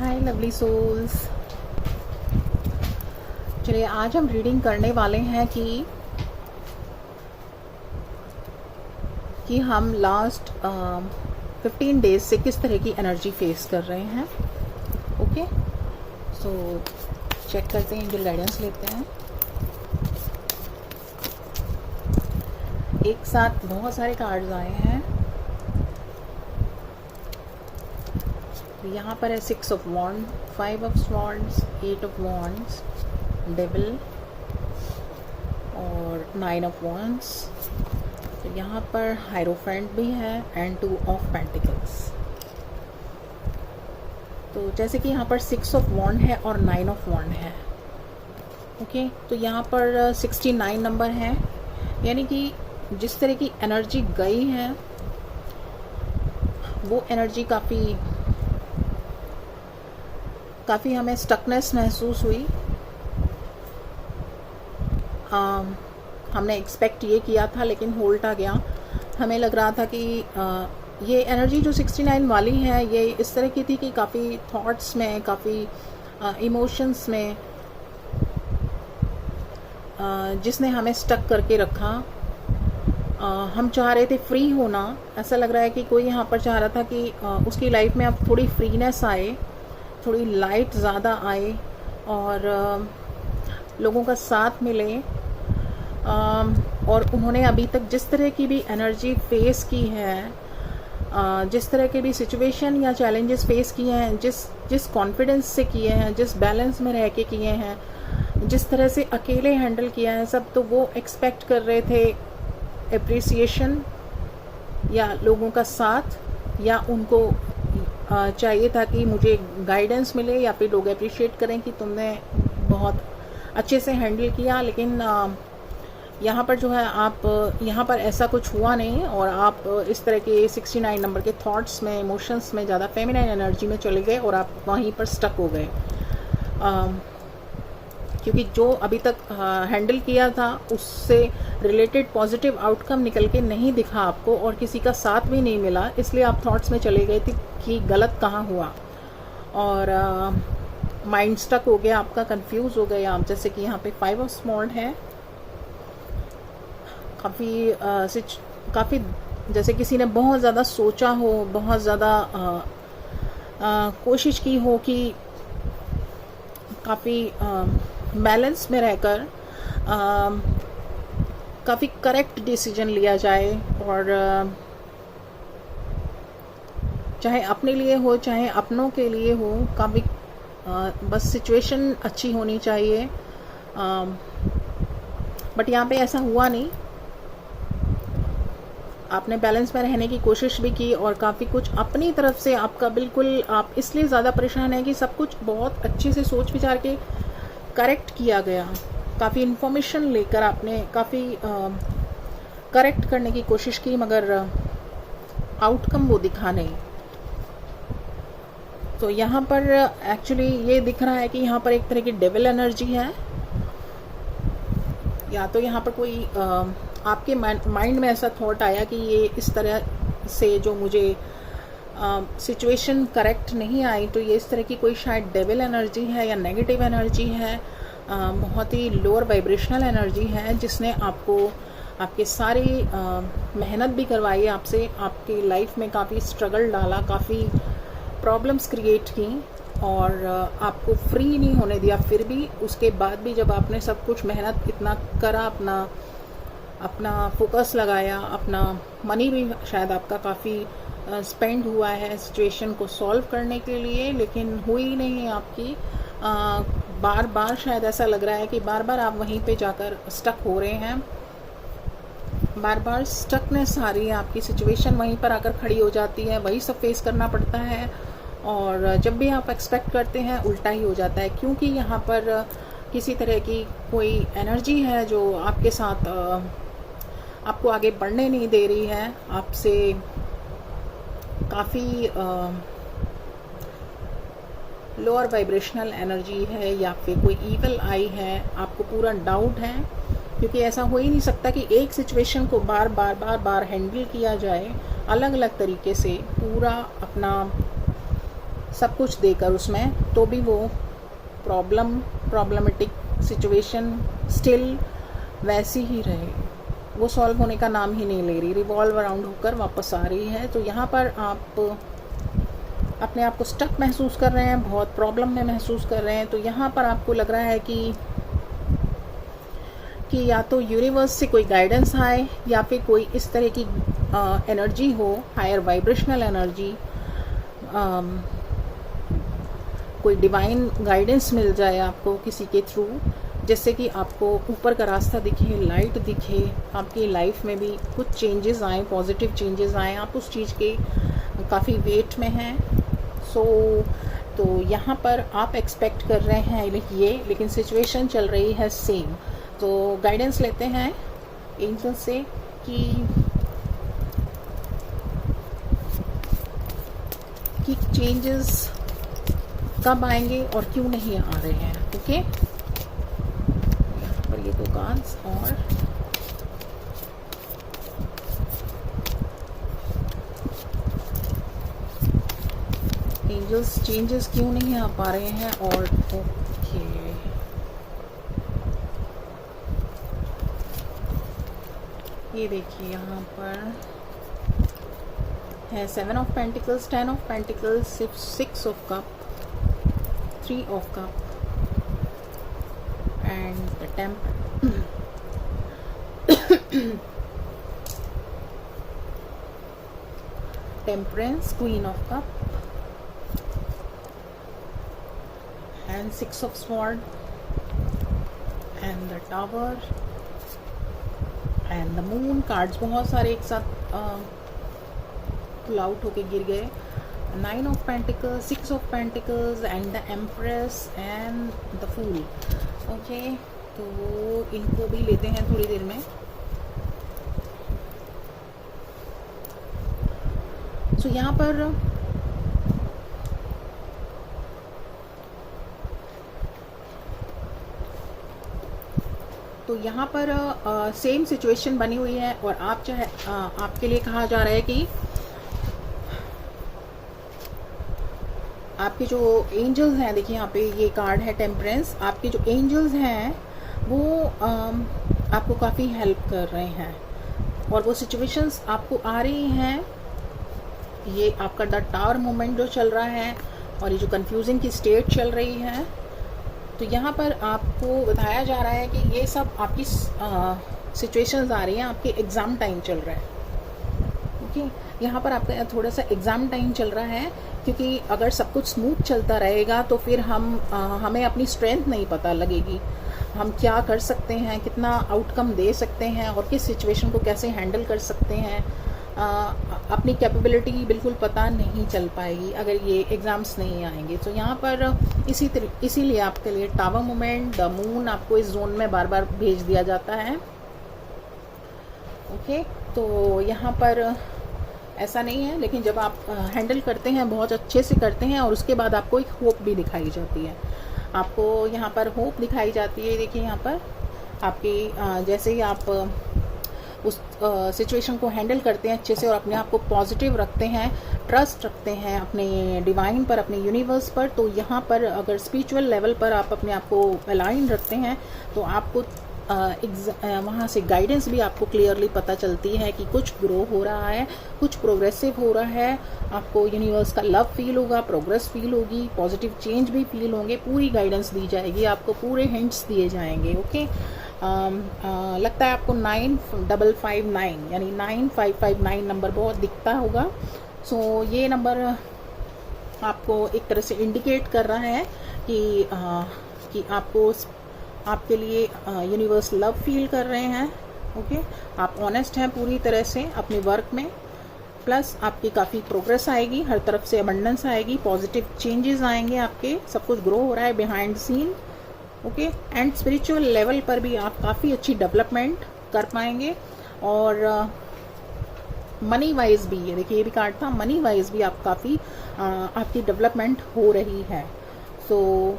हाय lovely souls. चलिए आज हम रीडिंग करने वाले हैं कि हम लास्ट 15 डेज से किस तरह की एनर्जी फेस कर रहे हैं। ओके, सो चेक करते हैं, एंजल गाइडेंस लेते हैं। एक साथ बहुत सारे कार्ड्स आए हैं। यहाँ पर है 6 of wand, 5 of swords, 8 of wands, devil और 9 ऑफ वॉन्ड्स। तो यहाँ पर हायरोफेंट भी है एंड 2 ऑफ पेंटिकल्स। तो जैसे कि यहाँ पर 6 ऑफ वॉन्ड है और 9 ऑफ वॉन्ड है। ओके, तो यहाँ पर 69 नंबर है, यानी कि जिस तरह की एनर्जी गई है वो एनर्जी काफ़ी हमें स्टकनेस महसूस हुई। हमने एक्सपेक्ट ये किया था लेकिन होल्ड आ गया। हमें लग रहा था कि ये एनर्जी जो 69 वाली है ये इस तरह की थी कि काफ़ी थॉट्स में, काफ़ी इमोशंस में, जिसने हमें स्टक करके रखा। हम चाह रहे थे फ्री होना। ऐसा लग रहा है कि कोई यहाँ पर चाह रहा था कि उसकी लाइफ में अब थोड़ी फ्रीनेस आए, थोड़ी लाइट ज़्यादा आए और लोगों का साथ मिले। और उन्होंने अभी तक जिस तरह की भी एनर्जी फेस की है, जिस तरह के भी सिचुएशन या चैलेंजेस फेस किए हैं, जिस कॉन्फिडेंस से किए हैं, जिस बैलेंस में रह के किए हैं, जिस तरह से अकेले हैंडल किया है सब, तो वो एक्सपेक्ट कर रहे थे एप्रिसिएशन या लोगों का साथ, या उनको चाहिए था कि मुझे गाइडेंस मिले या फिर लोग अप्रिशिएट करें कि तुमने बहुत अच्छे से हैंडल किया। लेकिन यहाँ पर जो है आप यहाँ पर ऐसा कुछ हुआ नहीं और आप इस तरह के 69 नंबर के थॉट्स में, इमोशंस में, ज़्यादा फेमिनाइन एनर्जी में चले गए और आप वहीं पर स्टक हो गए। क्योंकि जो अभी तक हैंडल किया था उससे रिलेटेड पॉजिटिव आउटकम निकल के नहीं दिखा आपको और किसी का साथ भी नहीं मिला, इसलिए आप थॉट्स में चले गए थे कि गलत कहाँ हुआ और माइंड स्टक हो गया आपका, कंफ्यूज हो गए आप। जैसे कि यहाँ पे 5 ऑफ स्वॉर्ड है। काफ़ी जैसे किसी ने बहुत ज़्यादा सोचा हो, बहुत ज़्यादा कोशिश की हो कि काफ़ी बैलेंस में रहकर काफ़ी करेक्ट डिसीजन लिया जाए, और चाहे अपने लिए हो चाहे अपनों के लिए हो, काफ़ी बस सिचुएशन अच्छी होनी चाहिए। बट यहाँ पे ऐसा हुआ नहीं। आपने बैलेंस में रहने की कोशिश भी की और काफ़ी कुछ अपनी तरफ से आपका, बिल्कुल आप इसलिए ज़्यादा परेशान हैं कि सब कुछ बहुत अच्छे से सोच विचार के करेक्ट किया गया। काफ़ी इन्फॉर्मेशन लेकर आपने काफ़ी करेक्ट करने की कोशिश की, मगर आउटकम वो दिखा नहीं। तो यहाँ पर एक्चुअली ये दिख रहा है कि यहाँ पर एक तरह की डेविल एनर्जी है, या तो यहाँ पर कोई आपके माइंड में ऐसा थॉट आया कि ये इस तरह से जो मुझे सिचुएशन करेक्ट नहीं आई, तो ये इस तरह की कोई शायद डेविल एनर्जी है या नेगेटिव एनर्जी है, बहुत ही लोअर वाइब्रेशनल एनर्जी है, जिसने आपको आपके सारी मेहनत भी करवाई आपसे, आपकी लाइफ में काफ़ी स्ट्रगल डाला, काफ़ी प्रॉब्लम्स क्रिएट की और आपको फ्री नहीं होने दिया। फिर भी उसके बाद भी जब आपने सब कुछ मेहनत इतना करा, अपना फोकस लगाया, अपना मनी भी शायद आपका काफ़ी स्पेंड हुआ है सिचुएशन को सॉल्व करने के लिए, लेकिन हुई नहीं आपकी। बार बार शायद ऐसा लग रहा है कि बार बार आप वहीं पे जाकर स्टक हो रहे हैं, बार बार स्टकनेस आ रही है, आपकी सिचुएशन वहीं पर आकर खड़ी हो जाती है, वही सब फेस करना पड़ता है और जब भी आप एक्सपेक्ट करते हैं उल्टा ही हो जाता है। क्योंकि यहाँ पर किसी तरह की कोई एनर्जी है जो आपके साथ आपको आगे बढ़ने नहीं दे रही है, आपसे काफ़ी लोअर वाइब्रेशनल एनर्जी है या फिर कोई ईवल आई है। आपको पूरा डाउट है, क्योंकि ऐसा हो ही नहीं सकता कि एक सिचुएशन को बार बार हैंडल किया जाए अलग अलग तरीके से, पूरा अपना सब कुछ देकर उसमें, तो भी वो प्रॉब्लमेटिक सिचुएशन स्टिल वैसी ही रहे, वो सॉल्व होने का नाम ही नहीं ले रही, रिवॉल्व अराउंड होकर वापस आ रही है। तो यहाँ पर आप अपने आप को स्टक महसूस कर रहे हैं, बहुत प्रॉब्लम में महसूस कर रहे हैं। तो यहाँ पर आपको लग रहा है कि या तो यूनिवर्स से कोई गाइडेंस आए या फिर कोई इस तरह की एनर्जी हो, हायर वाइब्रेशनल एनर्जी, कोई डिवाइन गाइडेंस मिल जाए आपको किसी के थ्रू, जैसे कि आपको ऊपर का रास्ता दिखे, लाइट दिखे, आपकी लाइफ में भी कुछ चेंजेस आए, पॉजिटिव चेंजेस आए, आप उस चीज़ के काफ़ी वेट में हैं। तो यहाँ पर आप एक्सपेक्ट कर रहे हैं ये, लेकिन सिचुएशन चल रही है सेम। तो गाइडेंस लेते हैं एंजल से कि चेंजेस कब आएंगे और क्यों नहीं आ रहे हैं। ओके, यहाँ पर ये 2 कार्ड्स और एंजल्स, चेंजेस क्यों नहीं आ पा रहे हैं। और ओके, ये देखिए यहाँ पर है 7 of pentacles, 10 of pentacles, 6 of cup, 3 of cup and the temperance, queen of cup and 6 of sword and the tower and the moon। Cards बहुत सारे एक साथ पुल आउट होके गिर गए। 9 of pentacles, 6 of pentacles and the empress and the fool। Okay, तो इनको भी लेते हैं थोड़ी देर में। सो यहाँ पर सेम सिचुएशन बनी हुई है और आप चाहे आपके लिए कहा जा रहा है कि आपके जो एंजल्स हैं, देखिए यहाँ पे ये कार्ड है टेम्परेंस, आपके जो एंजल्स हैं वो आपको काफ़ी हेल्प कर रहे हैं और वो सिचुएशंस आपको आ रही हैं। ये आपका द टावर मोमेंट जो चल रहा है और ये जो कंफ्यूजिंग की स्टेट चल रही है, तो यहाँ पर आपको बताया जा रहा है कि ये सब आपकी सिचुएशंस आ रही हैं, आपके एग्ज़ाम टाइम चल रहा है। ओके, यहाँ पर आपका थोड़ा सा एग्ज़ाम टाइम चल रहा है, क्योंकि अगर सब कुछ स्मूथ चलता रहेगा तो फिर हमें अपनी स्ट्रेंथ नहीं पता लगेगी, हम क्या कर सकते हैं, कितना आउटकम दे सकते हैं और किस सिचुएशन को कैसे हैंडल कर सकते हैं। अपनी कैपेबिलिटी बिल्कुल पता नहीं चल पाएगी अगर ये एग्ज़ाम्स नहीं आएंगे। तो यहाँ पर इसीलिए आपके लिए टावर मोमेंट, द मून आपको इस जोन में बार बार भेज दिया जाता है। ओके, तो यहाँ पर ऐसा नहीं है, लेकिन जब आप हैंडल करते हैं, बहुत अच्छे से करते हैं और उसके बाद आपको एक होप भी दिखाई जाती है। आपको यहाँ पर होप दिखाई जाती है। देखिए यहाँ पर आपकी जैसे ही आप उस सिचुएशन को हैंडल करते हैं अच्छे से और अपने आप को पॉजिटिव रखते हैं, ट्रस्ट रखते हैं अपने डिवाइन पर, अपने यूनिवर्स पर, तो यहाँ पर अगर स्पिरिचुअल लेवल पर आप अपने आप को अलाइन रखते हैं तो आपको वहाँ से गाइडेंस भी आपको क्लियरली पता चलती है कि कुछ ग्रो हो रहा है, कुछ प्रोग्रेसिव हो रहा है। आपको यूनिवर्स का लव फील होगा, प्रोग्रेस फील होगी, पॉजिटिव चेंज भी फील होंगे, पूरी गाइडेंस दी जाएगी, आपको पूरे हिंट्स दिए जाएंगे। ओके, लगता है आपको 9559 यानी 9559 नंबर बहुत दिखता होगा। सो ये नंबर आपको एक तरह से इंडिकेट कर रहा है कि आपके लिए यूनिवर्स लव फील कर रहे हैं। ओके, आप ऑनेस्ट हैं पूरी तरह से अपने वर्क में, प्लस आपकी काफ़ी प्रोग्रेस आएगी, हर तरफ से अबंडेंस आएगी, पॉजिटिव चेंजेस आएंगे, आपके सब कुछ ग्रो हो रहा है behind scene. Okay, and spiritual level पर भी आप काफ़ी अच्छी डेवलपमेंट कर पाएंगे और मनी वाइज भी, ये देखिए ये भी कार्ड था, मनी वाइज भी आप काफ़ी आपकी डेवलपमेंट हो रही है। सो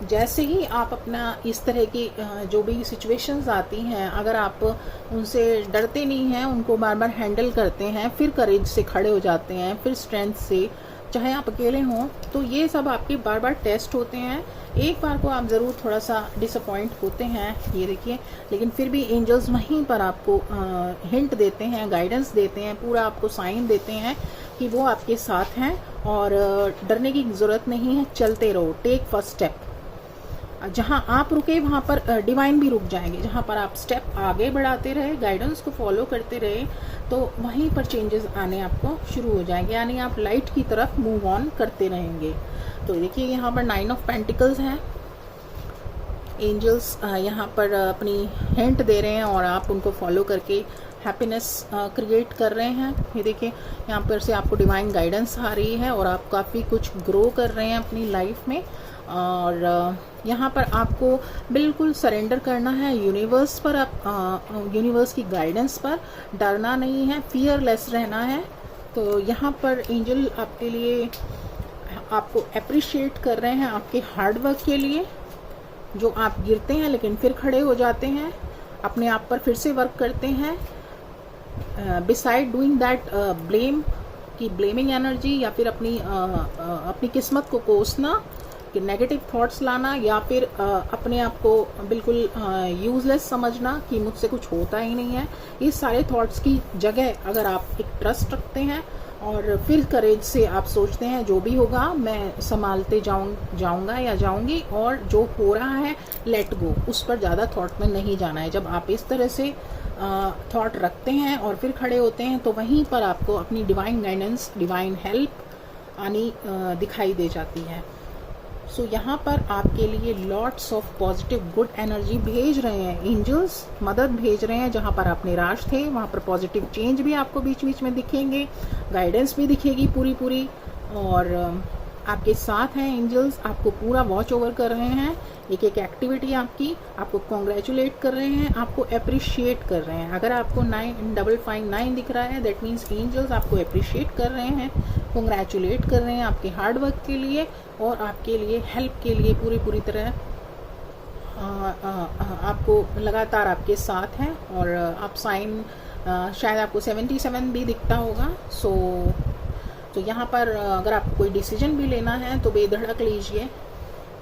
जैसे ही आप अपना इस तरह की जो भी सिचुएशंस आती हैं, अगर आप उनसे डरते नहीं हैं, उनको बार बार हैंडल करते हैं, फिर करेज से खड़े हो जाते हैं, फिर स्ट्रेंथ से, चाहे आप अकेले हों। तो ये सब आपके बार बार टेस्ट होते हैं। एक बार को आप ज़रूर थोड़ा सा डिसअपॉइंट होते हैं, ये देखिए, लेकिन फिर भी एंजल्स वहीं पर आपको हिंट देते हैं, गाइडेंस देते हैं, पूरा आपको साइन देते हैं कि वो आपके साथ हैं और डरने की ज़रूरत नहीं है, चलते रहो, टेक फर्स्ट स्टेप। जहां आप रुके वहां पर डिवाइन भी रुक जाएंगे। जहां पर आप स्टेप आगे बढ़ाते रहे, गाइडेंस को फॉलो करते रहे, तो वहीं पर चेंजेस आने आपको शुरू हो जाएंगे, यानी आप लाइट की तरफ मूव ऑन करते रहेंगे। तो देखिए यहाँ पर 9 ऑफ पेंटिकल्स हैं। एंजल्स यहाँ पर अपनी हिंट दे रहे हैं और आप उनको फॉलो करके हैप्पीनेस क्रिएट कर रहे हैं। ये देखिए यहाँ पर से आपको डिवाइन गाइडेंस आ रही है और आप काफ़ी कुछ ग्रो कर रहे हैं अपनी लाइफ में। और यहाँ पर आपको बिल्कुल सरेंडर करना है यूनिवर्स पर, आप यूनिवर्स की गाइडेंस पर, डरना नहीं है, फियरलेस रहना है। तो यहाँ पर एंजल आपके लिए आपको अप्रिशिएट कर रहे हैं आपके हार्ड वर्क के लिए, जो आप गिरते हैं लेकिन फिर खड़े हो जाते हैं, अपने आप पर फिर से वर्क करते हैं। बिसाइड डूइंग दैट ब्लेम की ब्लेमिंग एनर्जी, या फिर अपनी किस्मत को कोसना, कि नेगेटिव थॉट्स लाना, या फिर अपने आप को बिल्कुल यूजलेस समझना कि मुझसे कुछ होता ही नहीं है, ये सारे थॉट्स की जगह अगर आप एक ट्रस्ट रखते हैं और फिर करेज से आप सोचते हैं जो भी होगा मैं संभालते जाऊंगा या जाऊंगी, और जो हो रहा है लेट गो, उस पर ज़्यादा थॉट में नहीं जाना है। जब आप इस तरह से थॉट रखते हैं और फिर खड़े होते हैं, तो वहीं पर आपको अपनी डिवाइन गाइडेंस, डिवाइन हेल्प आनी दिखाई दे जाती है। सो यहाँ पर आपके लिए lots of positive good energy भेज रहे हैं एंजल्स, मदद भेज रहे हैं। जहाँ पर आप निराश थे वहाँ पर पॉजिटिव चेंज भी आपको बीच बीच में दिखेंगे, गाइडेंस भी दिखेगी पूरी, और आपके साथ हैं एंजल्स, आपको पूरा वॉच ओवर कर रहे हैं, एक एक एक्टिविटी आपको कॉन्ग्रेचुलेट कर रहे हैं, आपको अप्रिशिएट कर रहे हैं। अगर आपको 9559 दिख रहा है, दैट मीन्स एंजल्स आपको अप्रिशिएट कर रहे हैं, कॉन्ग्रेचुलेट कर रहे हैं आपके हार्ड वर्क के लिए और आपके लिए हेल्प के लिए पूरी तरह आपको लगातार आपके साथ हैं। और आप साइन शायद आपको 77 भी दिखता होगा। तो यहाँ पर अगर आपको कोई डिसीजन भी लेना है तो बेधड़क लीजिए,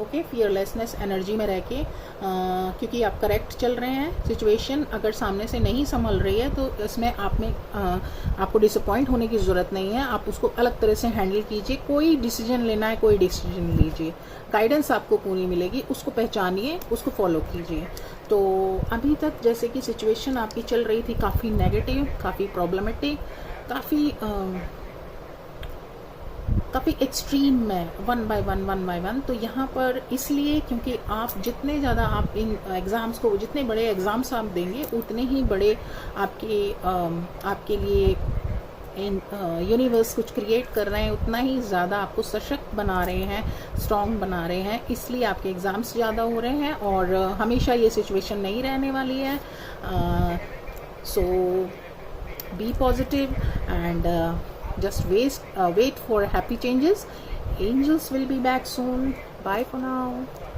ओके, फियरलेसनेस एनर्जी में रह के, क्योंकि आप करेक्ट चल रहे हैं। सिचुएशन अगर सामने से नहीं संभल रही है तो इसमें आपको डिसअपॉइंट होने की ज़रूरत नहीं है, आप उसको अलग तरह से हैंडल कीजिए। कोई डिसीजन लेना है, कोई डिसीजन लीजिए, गाइडेंस आपको पूरी मिलेगी, उसको पहचानिए, उसको फॉलो कीजिए। तो अभी तक जैसे कि सिचुएशन आपकी चल रही थी काफ़ी नेगेटिव, काफ़ी प्रॉब्लमेटिक, काफ़ी एक्सट्रीम में, वन बाय वन, तो यहाँ पर इसलिए क्योंकि आप जितने ज़्यादा आप इन एग्ज़ाम्स को, जितने बड़े एग्ज़ाम्स आप देंगे उतने ही बड़े आपके लिए यूनिवर्स कुछ क्रिएट कर रहे हैं, उतना ही ज़्यादा आपको सशक्त बना रहे हैं, स्ट्रॉन्ग बना रहे हैं, इसलिए आपके एग्ज़ाम्स ज़्यादा हो रहे हैं। और हमेशा ये सिचुएशन नहीं रहने वाली है। So be positive and just wait for happy changes. Angels will be back soon. Bye for now.